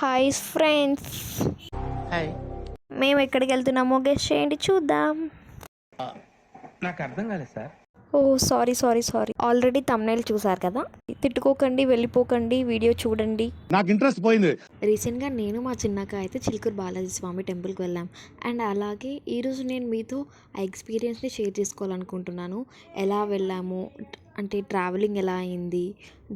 Hi friends, hi. మేము ఎక్కడికి వెళ్తున్నామో guess చేయండి చూద్దాం. నాకు అర్థం కాలేదు sir. Oh sorry sorry sorry, already thumbnail చూసారు కదా. తిట్టుకోకండి, వెళ్ళిపోకండి, వీడియో చూడండి. నాకు ఇంట్రెస్ట్ పోయింది. రీసెంట్గా నేను మా చిన్నక్క అయితే చిలుకూరు బాలాజీ స్వామి టెంపుల్కి వెళ్ళాం. అండ్ అలాగే ఈరోజు నేను మీతో ఆ ఎక్స్పీరియన్స్ని షేర్ చేసుకోవాలనుకుంటున్నాను. ఎలా వెళ్ళాము అంటే ట్రావెలింగ్ ఎలా అయింది,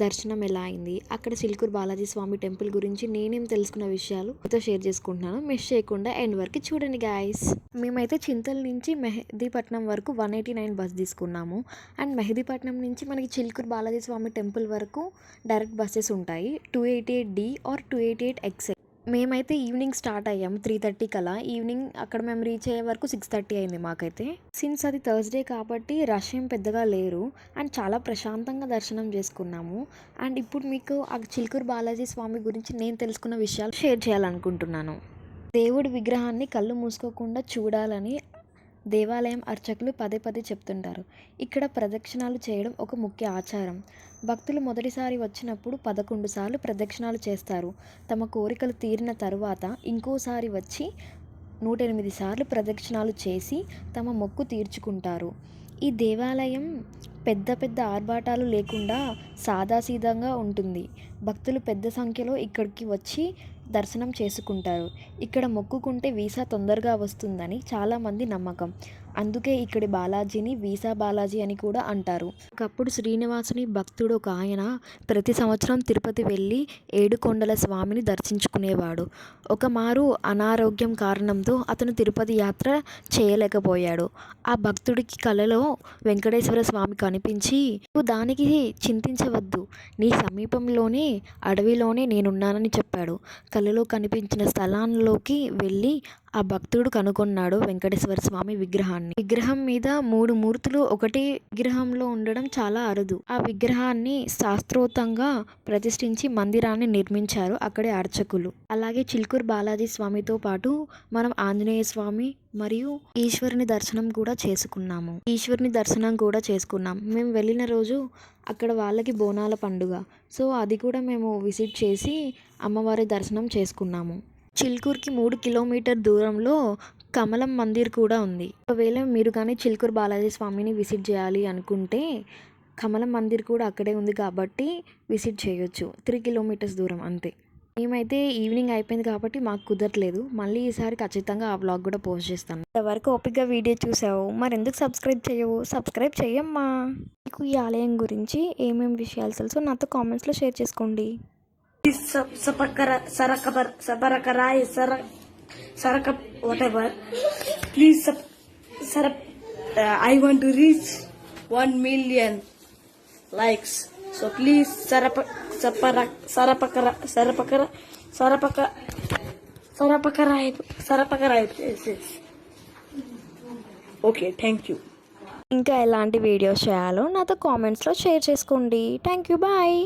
దర్శనం ఎలా అయింది, అక్కడ చిలుకూరు బాలాజీ స్వామి టెంపుల్ గురించి నేనేం తెలుసుకున్న విషయాలు మీతో షేర్ చేసుకుంటున్నాను. మిస్ చేయకుండా ఎండ్ వరకు చూడండి గాయస్. మేమైతే చింతల నుంచి మెహదీపట్నం వరకు 189 బస్ తీసుకున్నాము. అండ్ మెహదీపట్నం నుంచి మనకి చిలుకూరు బాలాజీ స్వామి టెంపుల్ వరకు డైరెక్ట్ బస్సెస్ ఉంటాయి, 288D ఆర్ 288XL. మేమైతే ఈవినింగ్ స్టార్ట్ అయ్యాము 3:30 కలా. ఈవినింగ్ అక్కడ మేము రీచ్ అయ్యే వరకు 6:30 అయింది మాకైతే. సిన్స్ అది థర్స్డే కాబట్టి రష్ ఏం పెద్దగా లేరు అండ్ చాలా ప్రశాంతంగా దర్శనం చేసుకున్నాము. అండ్ ఇప్పుడు మీకు ఆ చిలుకూరు బాలాజీ స్వామి గురించి నేను తెలుసుకున్న విషయాలు షేర్ చేయాలనుకుంటున్నాను. దేవుడి విగ్రహాన్ని కళ్ళు మూసుకోకుండా చూడాలని దేవాలయం అర్చకులు పదే పదే చెప్తుంటారు. ఇక్కడ ప్రదక్షిణాలు చేయడం ఒక ముఖ్య ఆచారం. భక్తులు మొదటిసారి వచ్చినప్పుడు 11 సార్లు ప్రదక్షిణాలు చేస్తారు. తమ కోరికలు తీరిన తరువాత ఇంకోసారి వచ్చి 108 సార్లు ప్రదక్షిణాలు చేసి తమ మొక్కు తీర్చుకుంటారు. ఈ దేవాలయం పెద్ద పెద్ద ఆర్భాటాలు లేకుండా సాదాసీదంగా ఉంటుంది. భక్తులు పెద్ద సంఖ్యలో ఇక్కడికి వచ్చి దర్శనం చేసుకుంటారు. ఇక్కడ మొక్కుకుంటే వీసా తొందరగా వస్తుందని చాలామంది నమ్మకం. అందుకే ఇక్కడి బాలాజీని వీసా బాలాజీ అని కూడా అంటారు. ఒకప్పుడు శ్రీనివాసుని భక్తుడు ఒక ఆయన ప్రతి సంవత్సరం తిరుపతి వెళ్ళి ఏడుకొండల స్వామిని దర్శించుకునేవాడు. ఒకమారు అనారోగ్యం కారణంతో అతను తిరుపతి యాత్ర చేయలేకపోయాడు. ఆ భక్తుడికి కలలో వెంకటేశ్వర స్వామి కనిపించి, నువ్వు దానికి చింతించవద్దు, నీ సమీపంలోనే అడవిలోనే నేనున్నానని చెప్పాడు. కలలో కనిపించిన స్థలాల్లోకి వెళ్ళి ఆ భక్తుడు కనుగొన్నాడు వెంకటేశ్వర స్వామి విగ్రహాన్ని. విగ్రహం మీద 3 మూర్తులు ఒకటే విగ్రహంలో ఉండడం చాలా అరుదు. ఆ విగ్రహాన్ని శాస్త్రోక్తంగా ప్రతిష్ఠించి మందిరాన్ని నిర్మించారు అక్కడి అర్చకులు. అలాగే చిలుకూరు బాలాజీ స్వామితో పాటు మనం ఆంజనేయ స్వామి మరియు ఈశ్వరుని దర్శనం కూడా చేసుకున్నాం. మేము వెళ్ళిన రోజు అక్కడ వాళ్ళకి బోనాల పండుగ, సో అది కూడా మేము విజిట్ చేసి అమ్మవారి దర్శనం చేసుకున్నాము. చిలుకూరుకి 3 కిలోమీటర్ దూరంలో కమలం మందిర్ కూడా ఉంది. ఒకవేళ మీరు కానీ చిలుకూరు బాలాజీ స్వామిని విజిట్ చేయాలి అనుకుంటే కమలం మందిర్ కూడా అక్కడే ఉంది కాబట్టి విజిట్ చేయొచ్చు. 3 కిలోమీటర్స్ దూరం అంతే. మేమైతే ఈవినింగ్ అయిపోయింది కాబట్టి మాకు కుదరలేదు. మళ్ళీ ఈసారి ఖచ్చితంగా ఆ వ్లాగ్ కూడా పోస్ట్ చేస్తాను. ఇంతవరకు ఓపికగా వీడియో చూసావు, మరి ఎందుకు సబ్స్క్రైబ్ చేయవు? సబ్స్క్రైబ్ చేయమ్మా. మీకు ఈ ఆలయం గురించి ఏమేమి విషయాలు తెలుసో నాతో కామెంట్స్లో షేర్ చేసుకోండి. Whatever. Please, I want to reach 1 million likes. So please, Okay, thank you. ఇంకా ఎలాంటి వీడియోస్ చేయాలో నాతో కామెంట్స్లో షేర్ చేసుకోండి. Thank you, bye.